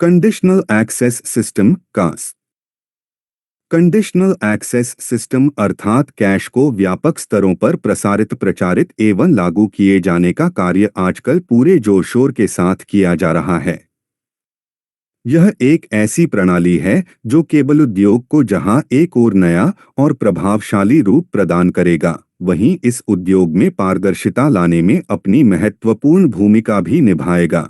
Conditional access system कास। Conditional access system अर्थात cash को व्यापक स्तरों पर प्रसारित प्रचारित एवं लागू किए जाने का कार्य आजकल पूरे जोर शोर के साथ किया जा रहा है। यह एक ऐसी प्रणाली है जो केबल उद्योग को जहां एक और नया और प्रभावशाली रूप प्रदान करेगा, वहीं इस उद्योग में पारदर्शिता लाने में अपनी महत्वपूर्ण भूमिका भी निभाएगा।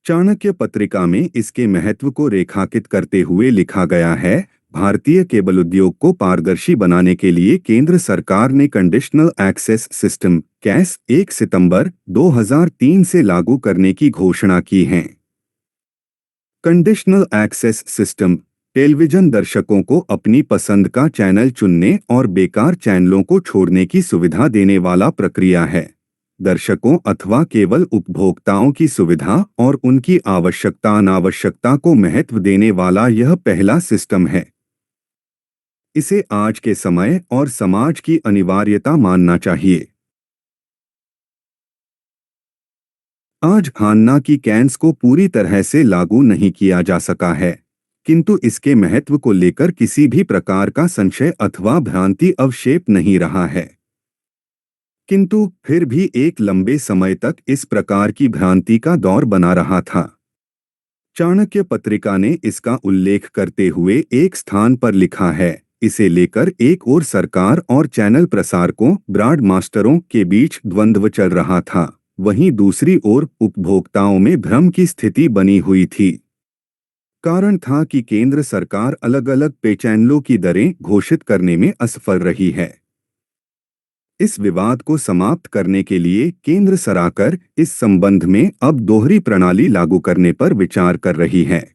चाणक्य पत्रिका में इसके महत्व को रेखांकित करते हुए लिखा गया है, भारतीय केबल उद्योग को पारदर्शी बनाने के लिए केंद्र सरकार ने कंडीशनल एक्सेस सिस्टम कैस 1 सितंबर 2003 से लागू करने की घोषणा की है। कंडीशनल एक्सेस सिस्टम टेलीविजन दर्शकों को अपनी पसंद का चैनल चुनने और बेकार चैनलों को छोड़ने की सुविधा देने वाला प्रक्रिया है। दर्शकों अथवा केवल उपभोक्ताओं की सुविधा और उनकी आवश्यकता अनावश्यकता को महत्व देने वाला यह पहला सिस्टम है। इसे आज के समय और समाज की अनिवार्यता मानना चाहिए। आज हान्ना की कैन्स को पूरी तरह से लागू नहीं किया जा सका है, किंतु इसके महत्व को लेकर किसी भी प्रकार का संशय अथवा भ्रांति अवशेप नहीं रहा है। किंतु फिर भी एक लंबे समय तक इस प्रकार की भ्रांति का दौर बना रहा था। चाणक्य पत्रिका ने इसका उल्लेख करते हुए एक स्थान पर लिखा है, इसे लेकर एक ओर सरकार और चैनल प्रसारकों ब्रॉडकास्टरों के बीच द्वंद्व चल रहा था, वहीं दूसरी ओर उपभोक्ताओं में भ्रम की स्थिति बनी हुई थी। कारण था कि केंद्र सरकार अलग अलग पे चैनलों की दरें घोषित करने में असफल रही है। इस विवाद को समाप्त करने के लिए केंद्र सरकार इस संबंध में अब दोहरी प्रणाली लागू करने पर विचार कर रही है।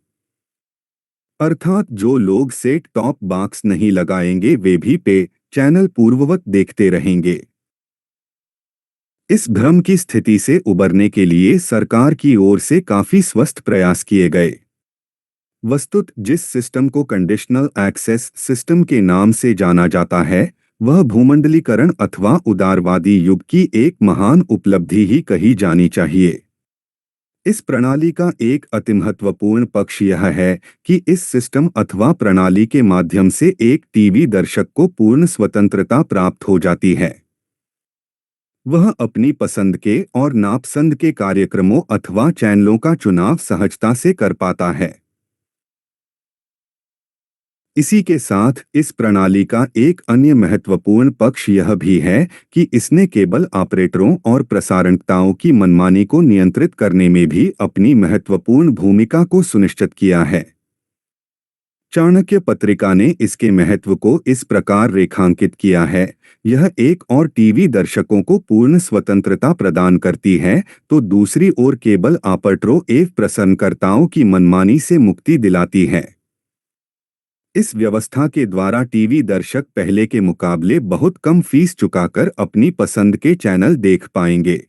अर्थात जो लोग सेट टॉप बॉक्स नहीं लगाएंगे वे भी पे चैनल पूर्ववत देखते रहेंगे। इस भ्रम की स्थिति से उबरने के लिए सरकार की ओर से काफी स्वस्थ प्रयास किए गए। वस्तुत जिस सिस्टम को कंडीशनल एक्सेस सिस्टम के नाम से जाना जाता है, वह भूमंडलीकरण अथवा उदारवादी युग की एक महान उपलब्धि ही कही जानी चाहिए। इस प्रणाली का एक अति महत्वपूर्ण पक्ष यह है कि इस सिस्टम अथवा प्रणाली के माध्यम से एक टीवी दर्शक को पूर्ण स्वतंत्रता प्राप्त हो जाती है। वह अपनी पसंद के और नापसंद के कार्यक्रमों अथवा चैनलों का चुनाव सहजता से कर पाता है। इसी के साथ इस प्रणाली का एक अन्य महत्वपूर्ण पक्ष यह भी है कि इसने केबल ऑपरेटरों और प्रसारणकर्ताओं की मनमानी को नियंत्रित करने में भी अपनी महत्वपूर्ण भूमिका को सुनिश्चित किया है। चाणक्य पत्रिका ने इसके महत्व को इस प्रकार रेखांकित किया है, यह एक और टीवी दर्शकों को पूर्ण स्वतंत्रता प्रदान करती है, तो दूसरी ओर केबल ऑपरेटरों एवं प्रसारणकर्ताओं की मनमानी से मुक्ति दिलाती है। इस व्यवस्था के द्वारा टीवी दर्शक पहले के मुकाबले बहुत कम फीस चुकाकर अपनी पसंद के चैनल देख पाएंगे।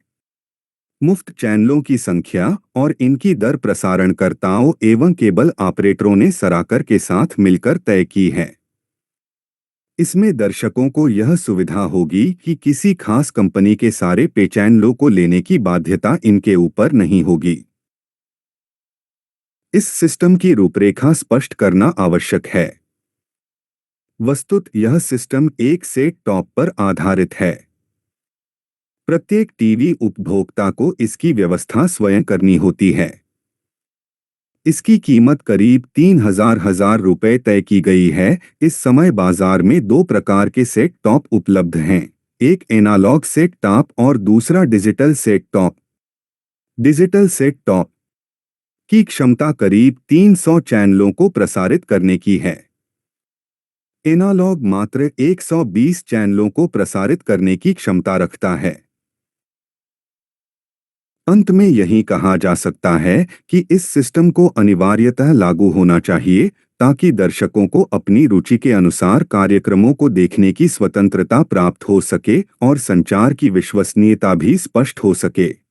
मुफ्त चैनलों की संख्या और इनकी दर प्रसारणकर्ताओं एवं केबल ऑपरेटरों ने सराकर के साथ मिलकर तय की है। इसमें दर्शकों को यह सुविधा होगी कि किसी खास कंपनी के सारे पे चैनलों को लेने की बाध्यता इनके ऊपर नहीं होगी। इस सिस्टम की रूपरेखा स्पष्ट करना आवश्यक है। वस्तुत यह सिस्टम एक सेट टॉप पर आधारित है। प्रत्येक टीवी उपभोक्ता को इसकी व्यवस्था स्वयं करनी होती है। इसकी कीमत करीब 3,000 रुपए तय की गई है। इस समय बाजार में दो प्रकार के सेट टॉप उपलब्ध हैं, एक एनालॉग सेट टॉप और दूसरा digital set top. Digital set top की क्षमता करीब 300 चैनलों को प्रसारित करने की है। एनालॉग मात्र 120 चैनलों को प्रसारित करने की क्षमता रखता है। अंत में यही कहा जा सकता है कि इस सिस्टम को अनिवार्यतः लागू होना चाहिए ताकि दर्शकों को अपनी रुचि के अनुसार कार्यक्रमों को देखने की स्वतंत्रता प्राप्त हो सके और संचार की विश्वसनीयता भी स्पष्ट हो सके।